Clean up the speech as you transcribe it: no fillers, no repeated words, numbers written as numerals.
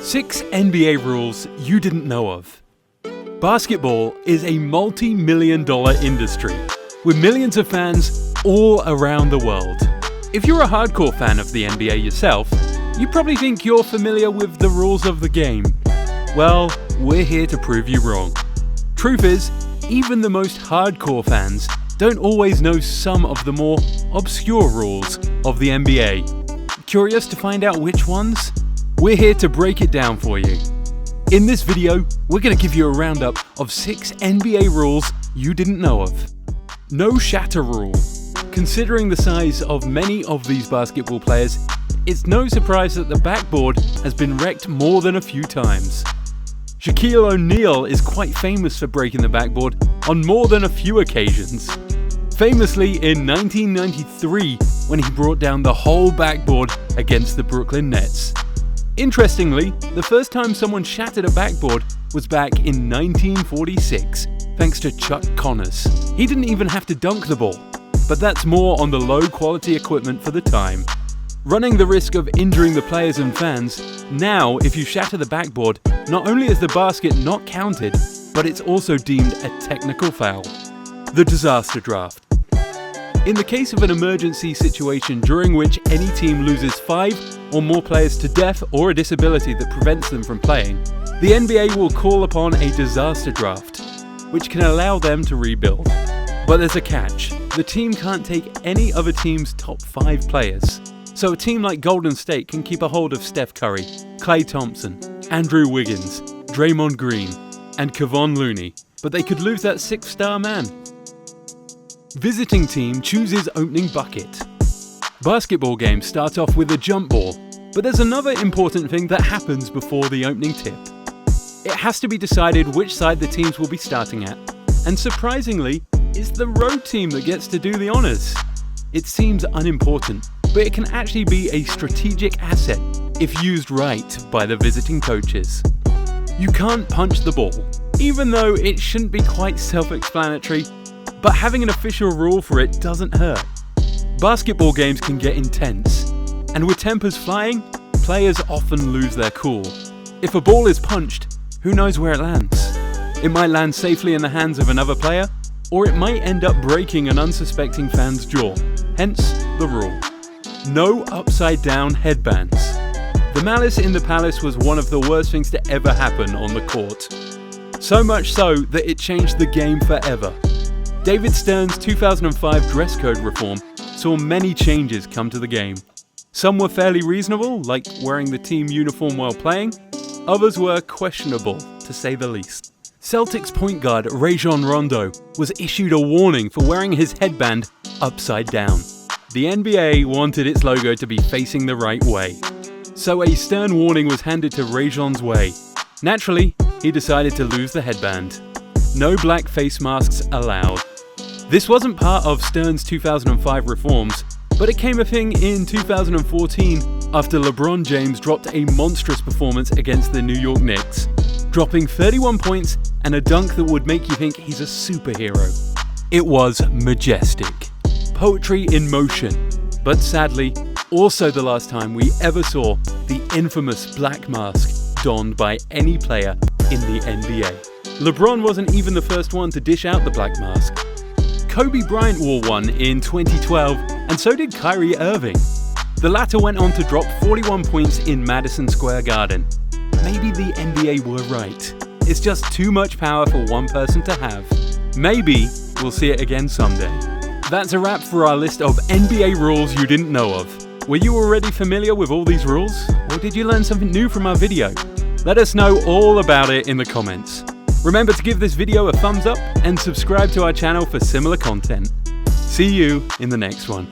6 NBA rules you didn't know of. Basketball is a multi-million-dollar industry with millions of fans all around the world. If you're a hardcore fan of the NBA yourself, you probably think you're familiar with the rules of the game. Well, we're here to prove you wrong. Truth is, even the most hardcore fans don't always know some of the more obscure rules of the NBA. Curious to find out which ones? We're here to break it down for you. In this video, we're going to give you a roundup of 6 NBA rules you didn't know of. No shatter rule. Considering the size of many of these basketball players, it's no surprise that the backboard has been wrecked more than a few times. Shaquille O'Neal is quite famous for breaking the backboard on more than a few occasions. Famously in 1993, when he brought down the whole backboard against the Brooklyn Nets. Interestingly, the first time someone shattered a backboard was back in 1946, thanks to Chuck Connors. He didn't even have to dunk the ball, but that's more on the low-quality equipment for the time. Running the risk of injuring the players and fans, now if you shatter the backboard, not only is the basket not counted, but it's also deemed a technical foul. The disaster draft. In the case of an emergency situation during which any team loses 5 or more players to death or a disability that prevents them from playing, the NBA will call upon a disaster draft, which can allow them to rebuild. But there's a catch. The team can't take any other team's top 5 players. So a team like Golden State can keep a hold of Steph Curry, Klay Thompson, Andrew Wiggins, Draymond Green, and Kevon Looney, but they could lose that 6-star man. Visiting team chooses opening bucket. Basketball games start off with a jump ball, but there's another important thing that happens before the opening tip. It has to be decided which side the teams will be starting at, and surprisingly, it's the road team that gets to do the honors. It seems unimportant, but it can actually be a strategic asset if used right by the visiting coaches. You can't punch the ball, even though it shouldn't be quite self-explanatory, but having an official rule for it doesn't hurt. Basketball games can get intense, and with tempers flying, players often lose their cool. If a ball is punched, who knows where it lands? It might land safely in the hands of another player, or it might end up breaking an unsuspecting fan's jaw, hence the rule. No upside-down headbands. The malice in the palace was one of the worst things to ever happen on the court. So much so that it changed the game forever. David Stern's 2005 dress code reform saw many changes come to the game. Some were fairly reasonable, like wearing the team uniform while playing. Others were questionable, to say the least. Celtics point guard Rajon Rondo was issued a warning for wearing his headband upside down. The NBA wanted its logo to be facing the right way, so a stern warning was handed to Rajon's way. Naturally, he decided to lose the headband. No black face masks allowed. This wasn't part of Stern's 2005 reforms, but it came a thing in 2014 after Lebron James dropped a monstrous performance against the New York Knicks, dropping 31 points and a dunk that would make you think he's a superhero. It was majestic. Poetry in motion, but sadly, also the last time we ever saw the infamous black mask donned by any player in the NBA. LeBron wasn't even the first one to dish out the black mask. Kobe Bryant wore one in 2012, and so did Kyrie Irving. The latter went on to drop 41 points in Madison Square Garden. Maybe the NBA were right. It's just too much power for one person to have. Maybe we'll see it again someday. That's a wrap for our list of NBA rules you didn't know of. Were you already familiar with all these rules? Or did you learn something new from our video? Let us know all about it in the comments. Remember to give this video a thumbs up and subscribe to our channel for similar content. See you in the next one.